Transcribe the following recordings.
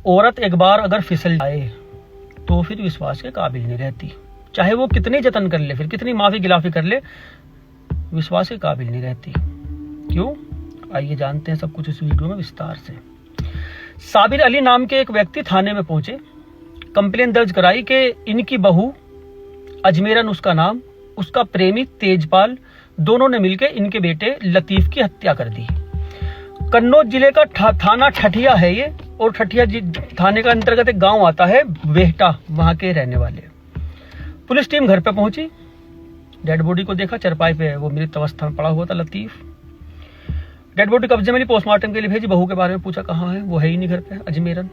औरत एक बार अगर फिसल जाए तो फिर विश्वास के काबिल नहीं रहती, चाहे वो कितने जतन कर ले, फिर कितनी माफी गिलाफी कर ले, विश्वास के काबिल नहीं रहती। क्यों? आइए जानते हैं सब कुछ इस वीडियो में विस्तार से। साबिर अली नाम के एक व्यक्ति थाने में पहुंचे, कंप्लेन दर्ज कराई कि इनकी बहू अजमेरन उसका नाम, उसका प्रेमी तेजपाल, दोनों ने मिलकर इनके बेटे लतीफ की हत्या कर दी। कन्नौज जिले का थाना ठठिया है ये, और ठठिया थाने का अंतर्गत एक गांव आता है वेहटा, वहां के रहने वाले। पुलिस टीम घर पे पहुंची, डेड बॉडी को देखा, चरपाई पे वो मृत अवस्था में पड़ा हुआ था लतीफ। डेड बॉडी कब्जे में ली, पोस्टमार्टम के लिए भेजी। बहू के बारे में पूछा, कहाँ है? वो है ही नहीं घर पे, अजमेरन।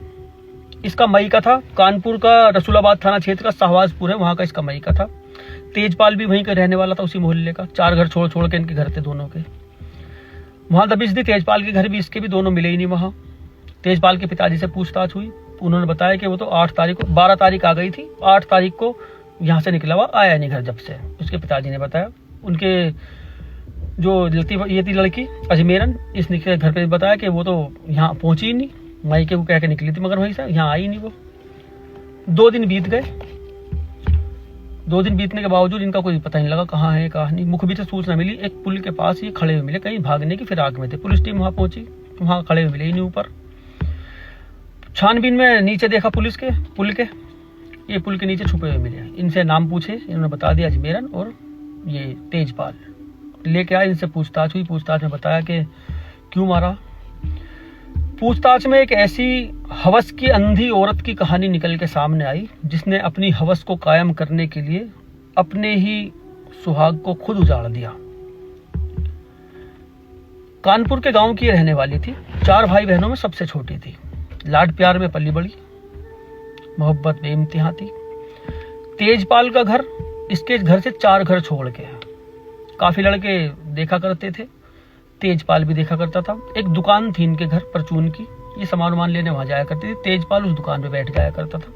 इसका मई का था, कानपुर का रसूलाबाद थाना क्षेत्र का शाहबाजपुर है, वहां का इसका मई का था। तेजपाल भी वहीं का रहने वाला था, उसी मोहल्ले का। 4 घर छोड़ छोड़ के इनके घर थे दोनों के। वहां दबिश दी, तेजपाल के घर भी इसके भी, दोनों मिले ही नहीं वहां। तेजपाल के पिताजी से पूछताछ हुई, उन्होंने बताया कि वो तो 8 तारीख को, 12 तारीख आ गई थी, 8 तारीख को यहाँ से निकला हुआ, आया नहीं घर जब से। उसके पिताजी ने बताया। उनके जो ये थी लड़की अजमेरन, इसने घर पे बताया कि वो तो यहाँ पहुंची ही नहीं, मायके को कह के निकली थी, मगर वहीं से यहाँ आई नहीं वो। 2 दिन बीत गए। 2 दिन बीतने के बावजूद इनका कोई पता नहीं लगा कहाँ है कहाँ नहीं। मुखबिर से सूचना मिली, एक पुल के पास ये खड़े हुए मिले, कहीं भागने की फिराक में थे। पुलिस टीम वहां पहुंची, वहां खड़े हुए मिले ही नहीं ऊपर। छानबीन में नीचे देखा पुलिस के, पुल के, ये पुल के नीचे छुपे हुए मिले। इनसे नाम पूछे, इन्होंने बता दिया अजमेरन और ये तेजपाल। लेके आए, इनसे पूछताछ हुई। पूछताछ में बताया कि क्यों मारा। पूछताछ में एक ऐसी हवस की अंधी औरत की कहानी निकल के सामने आई, जिसने अपनी हवस को कायम करने के लिए अपने ही सुहाग को खुद उजाड़ दिया। कानपुर के गांव की रहने वाली थी, 4 भाई बहनों में सबसे छोटी थी। लाड प्यार में पली बड़ी, मोहब्बत बेइंतहा थी। तेजपाल का घर इसके घर से 4 घर छोड़ के है। काफी लड़के देखा करते थे, तेजपाल भी देखा करता था। एक दुकान थी इनके घर परचून की, ये सामान वामान लेने वहां जाया करती थी। तेजपाल उस दुकान पे बैठ जाया करता था,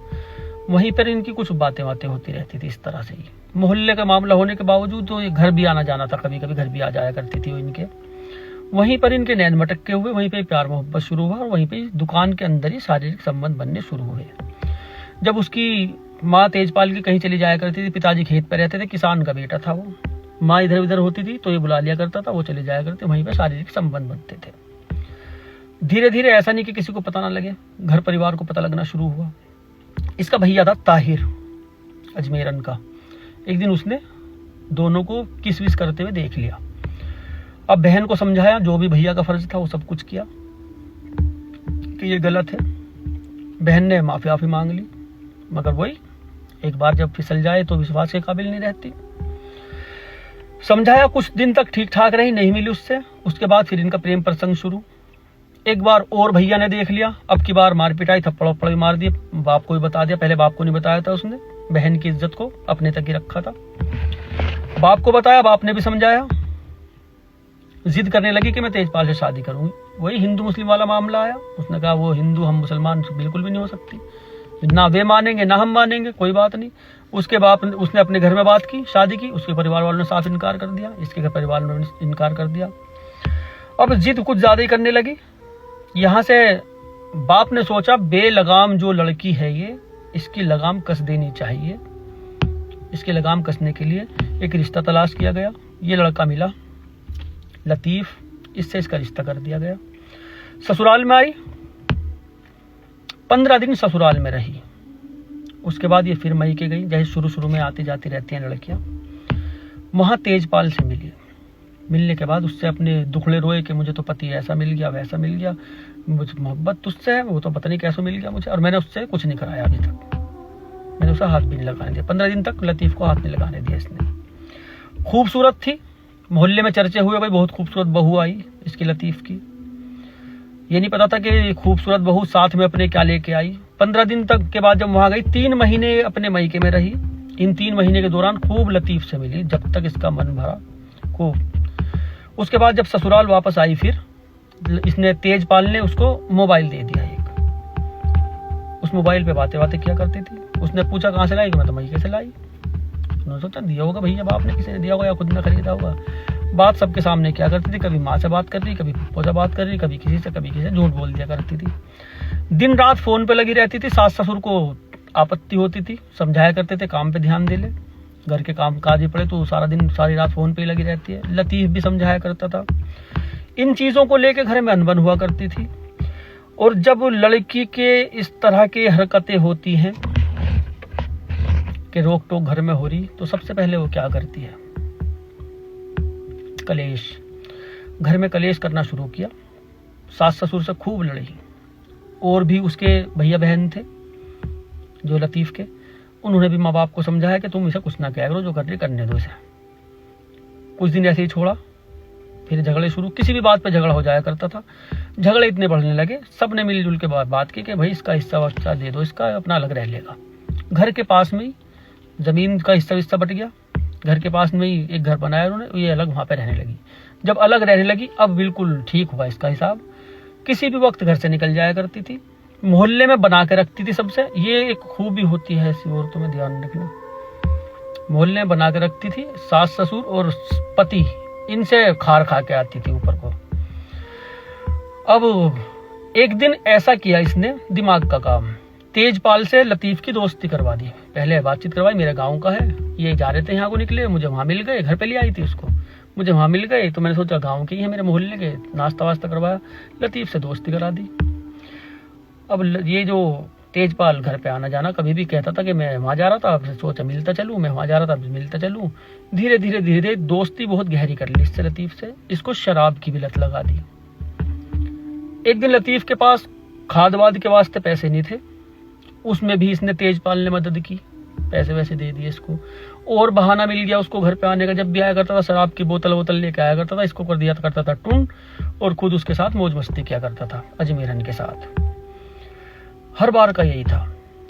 वहीं पर इनकी कुछ बातें होती रहती थी इस तरह से ही। मोहल्ले का मामला होने के बावजूद तो ये घर भी आना जाना था, कभी कभी घर भी आ जाया करती थी वो इनके। वहीं पर इनके नैन मटक्के हुए, वहीं पे प्यार मोहब्बत शुरू हुआ, और वहीं पे दुकान के अंदर ही शारीरिक संबंध बनने शुरू हुए। जब उसकी माँ तेजपाल की कहीं चली जाया करती थी, पिताजी खेत पर रहते थे, किसान का बेटा था वो, माँ इधर उधर होती थी तो ये बुला लिया करता था, वो चले जाया करते, वहीं पर शारीरिक संबंध बनते थे। धीरे धीरे, ऐसा नहीं कि किसी को पता ना लगे, घर परिवार को पता लगना शुरू हुआ। इसका भैया था ताहिर अजमेरन का। एक दिन उसने दोनों को किस विस करते हुए देख लिया। अब बहन को समझाया, जो भी भैया का फर्ज था वो सब कुछ किया कि ये गलत है। बहन ने माफी मांग ली, मगर वही, एक बार जब फिसल जाए तो विश्वास के काबिल नहीं रहती। समझाया, कुछ दिन तक ठीक ठाक रही, नहीं मिली उससे। उसके बाद फिर इनका प्रेम प्रसंग शुरू। एक बार और भैया ने देख लिया, अब की बार मार पिटाई, थप्पड़ मार दिए, बाप को भी बता दिया। पहले बाप को नहीं बताया था उसने, बहन की इज्जत को अपने तक ही रखा था। बाप को बताया, बाप ने भी समझाया। जिद करने लगी कि मैं तेजपाल से शादी करूंगी। वही हिंदू मुस्लिम वाला मामला आया। उसने कहा वो हिंदू, हम मुसलमान बिल्कुल भी नहीं हो सकती, ना वे मानेंगे ना हम मानेंगे, कोई बात नहीं। उसके बाप उसने अपने घर में बात की, शादी की, उसके परिवार वालों ने साफ इनकार कर दिया, इसके घर परिवार ने इनकार कर दिया। अब जिद कुछ ज्यादा ही करने लगी। यहाँ से बाप ने सोचा, बेलगाम जो लड़की है ये, इसकी लगाम कस देनी चाहिए। इसकी लगाम कसने के लिए एक रिश्ता तलाश किया गया। ये लड़का मिला, लतीफ, इससे इसका रिश्ता कर दिया गया। ससुराल में आई, 15 दिन ससुराल में रही। उसके बाद ये फिर मई के गई, जैसे शुरू में आती जाती रहती हैं लड़कियां। वहां तेजपाल से मिली। मिलने के बाद उससे अपने दुखड़े रोए कि मुझे तो पति ऐसा मिल गया, वैसा मिल गया, मुझे मोहब्बत तुझसे है, वो तो पता नहीं कैसे मिल गया मुझे, और मैंने उससे कुछ नहीं कराया अभी तक, मैंने उसे हाथ भी नहीं लगाने दिया। 15 दिन तक लतीफ को हाथ नहीं लगाने दिया इसने। खूबसूरत थी, मोहल्ले में चर्चे हुए, भाई बहुत खूबसूरत बहू आई इसकी लतीफ की। ये नहीं पता था कि खूबसूरत बहू साथ में अपने क्या लेके आई। 15 दिन तक के बाद जब वहां गई, 3 महीने अपने मायके में रही। इन 3 महीने के दौरान खूब लतीफ से मिली, जब तक इसका मन भरा खूब। उसके बाद जब ससुराल वापस आई, फिर इसने तेजपाल ने उसको मोबाइल दे दिया एक। उस मोबाइल पे बातें किया करती थी। उसने पूछा कहाँ से लाई, मैं तो मायके से लाई। उन्होंने सोचा दिया होगा भैया, बाप ने किसी ने दिया होगा या खुद ने खरीदा होगा। बात सबके सामने क्या करती थी, कभी माँ से बात कर रही, कभी पप्पो से बात कर रही, कभी किसी से झूठ बोल दिया करती थी। दिन रात फोन पे लगी रहती थी। सास ससुर को आपत्ति होती थी, समझाया करते थे काम पे ध्यान दे ले, घर के काम काज ही पड़े तो सारा दिन सारी रात फोन पे ही लगी रहती है। लतीफ भी समझाया करता था। इन चीजों को लेके घर में अनबन हुआ करती थी। और जब लड़की के इस तरह की हरकतें होती हैं कि रोक टोक घर में हो रही, तो सबसे पहले वो क्या करती है, कलेश। घर में कलेश करना शुरू किया। सास ससुर से खूब लड़ी। और भी उसके भैया बहन थे जो लतीफ के, उन्होंने भी माँ बाप को समझाया कि तुम इसे कुछ ना कह करो, जो कर रही करने दो इसे। कुछ दिन ऐसे ही छोड़ा, फिर झगड़े शुरू। किसी भी बात पे झगड़ा हो जाया करता था। झगड़े इतने बढ़ने लगे, सब ने मिलजुल के बात की कि भाई इसका हिस्सा वस्सा दे दो, इसका अपना अलग रह लेगा। घर के पास में ही जमीन का हिस्सा बट गया। घर के पास में ही एक घर बनाया उन्होंने, ये अलग वहां पे रहने लगी। जब अलग रहने लगी अब बिल्कुल ठीक हुआ इसका हिसाब। किसी भी वक्त घर से निकल जाया करती थी। मोहल्ले में बना के रखती थी सबसे। ये एक खूबी होती है ऐसी औरतों में, ध्यान रखना। मोहल्ले में बना के रखती थी। सास ससुर और पति इनसे खार खा के आती थी ऊपर को। अब एक दिन ऐसा किया इसने दिमाग का काम, तेजपाल से लतीफ की दोस्ती करवा दी। पहले बातचीत करवाई, मेरे गांव का है, ये जा रहे थे यहाँ को निकले, मुझे वहां मिल गए, घर पे ले आई थी उसको, मुझे वहां मिल गए तो मैंने सोचा गांव के ही है मेरे मोहल्ले के, नाश्ता वास्ता करवाया, लतीफ से दोस्ती करा दी। अब ये जो तेजपाल घर पे आना जाना कभी भी कहता था कि मैं वहां जा रहा था, अब सोचा मिलता चलूं, मैं वहां जा रहा था अब मिलता चलूं। धीरे धीरे धीरे दोस्ती बहुत गहरी कर ली इससे लतीफ से। इसको शराब की भी लत लगा दी। एक दिन लतीफ के पास खाद वाद के वास्ते पैसे नहीं थे, उसमें भी इसने तेजपाल ने मदद की, पैसे वैसे दे दिए इसको। और बहाना मिल गया उसको घर पे आने का। जब भी आया करता था शराब की बोतल वोतल लेके आया करता था, इसको कर दिया करता था टून, और खुद उसके साथ मौज मस्ती किया करता था अजमेरन के साथ। हर बार का यही था,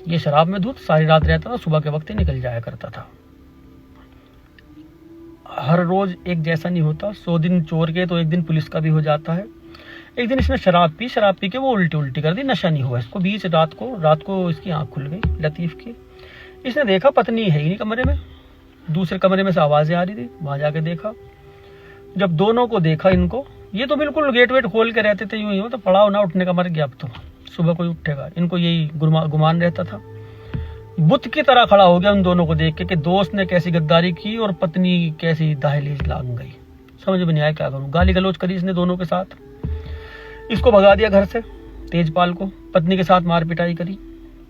ये शराब में धुत सारी रात रहता था, सुबह के वक्त ही निकल जाया करता था। हर रोज एक जैसा नहीं होता, 100 दिन चोर के तो एक दिन पुलिस का भी हो जाता है। एक दिन इसने शराब पी के वो उल्टी कर दी, नशा नहीं हुआ इसको। बीच रात को इसकी आंख खुल गई लतीफ की। इसने देखा पत्नी है ही नहीं कमरे में, दूसरे कमरे में से आवाजें आ रही थी, वहां जाके देखा। जब दोनों को देखा इनको, ये तो बिल्कुल गेट वेट खोल के रहते थे, यूं ही तो पड़ा ना उठने का मर गया, अब तो सुबह कोई उठेगा, इनको यही गुमान रहता था। बुत की तरह खड़ा हो गया उन दोनों को देख के कि दोस्त ने कैसी गद्दारी की और पत्नी कैसी दहलीज लाग गई। समझ में नहीं आया क्या करूं। गाली गलौज करी इसने दोनों के साथ, इसको भगा दिया घर से, तेजपाल को। पत्नी के साथ मार पिटाई करी।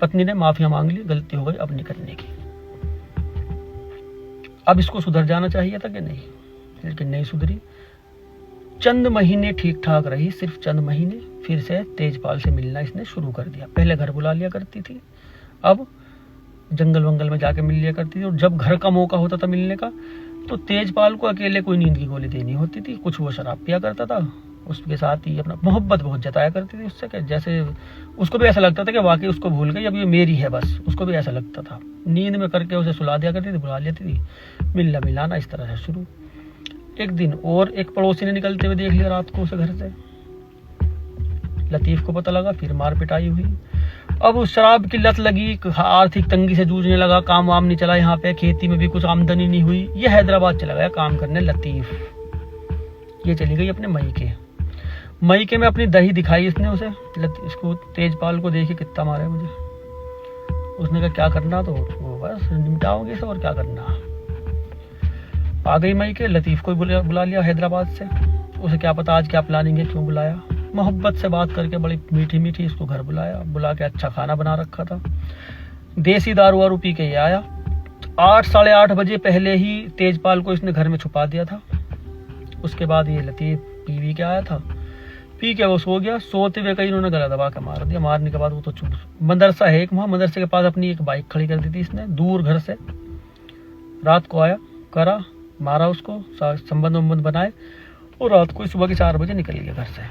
पत्नी ने माफिया मांग ली, गलती हो गई अब नहीं करने की। अब इसको सुधर जाना चाहिए था कि नहीं, लेकिन नहीं सुधरी। चंद महीने ठीक ठाक रही, सिर्फ चंद महीने। फिर से तेजपाल से मिलना इसने शुरू कर दिया। पहले घर बुला लिया करती थी, अब जंगल वंगल में जाके मिल लिया करती थी। और जब घर का मौका होता था मिलने का, तो तेजपाल को अकेले कोई नींद की गोली देनी होती थी। कुछ वो शराब पिया करता था, उसके साथ ही अपना मोहब्बत बहुत जताया करती थी उससे, कि जैसे उसको भी ऐसा लगता था कि वाकई उसको भूल गई, अब ये मेरी है बस। उसको भी ऐसा लगता था। नींद में करके उसे सुला दिया करती थी, बुला लेती थी, मिलना मिलाना इस तरह से शुरू। एक दिन और एक पड़ोसी ने निकलते हुए देख लिया रात को उसे घर से। लतीफ को पता लगा, फिर मार पिटाई हुई। अब उस शराब की लत लगी, आर्थिक तंगी से जूझने लगा, काम वाम नहीं चला यहाँ पे, खेती में भी कुछ आमदनी नहीं हुई। ये हैदराबाद चला गया काम करने लतीफ। ये चली गई अपने मईके में अपनी दही दिखाई इसने उसे, इसको तेजपाल को देखे कितना मारे मुझे। उसने कहा क्या करना, तो वो बस निपटाओगे इसे और क्या करना। आ गई मईके, लतीफ को बुला लिया हैदराबाद से। उसे क्या पता आज क्या प्लानिंग है, क्यों बुलाया। मोहब्बत से बात करके बड़ी मीठी मीठी इसको घर बुलाया। बुला के अच्छा खाना बना रखा था, देसी दारू वारू पी के ये आया। 8 साढ़े 8 बजे पहले ही तेजपाल को इसने घर में छुपा दिया था। उसके बाद ये लतीफ पी के आया था, पी के वो सो गया। सोते हुए कहीं इन्होंने गला दबा के मार दिया। मारने के बाद वो तो चुप। मदरसा है एक, वहां मदरसे के पास अपनी एक बाइक खड़ी कर दी थी इसने दूर घर से। रात को आया, करा, मारा उसको, संबंध बनाए, और रात को सुबह के 4 बजे निकल गया घर से।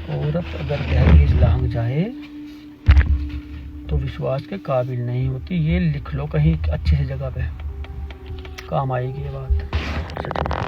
औरत अगर दहलीज लांग जाए तो विश्वास के काबिल नहीं होती। ये लिख लो कहीं अच्छी सी जगह पे, काम आएगी ये बात।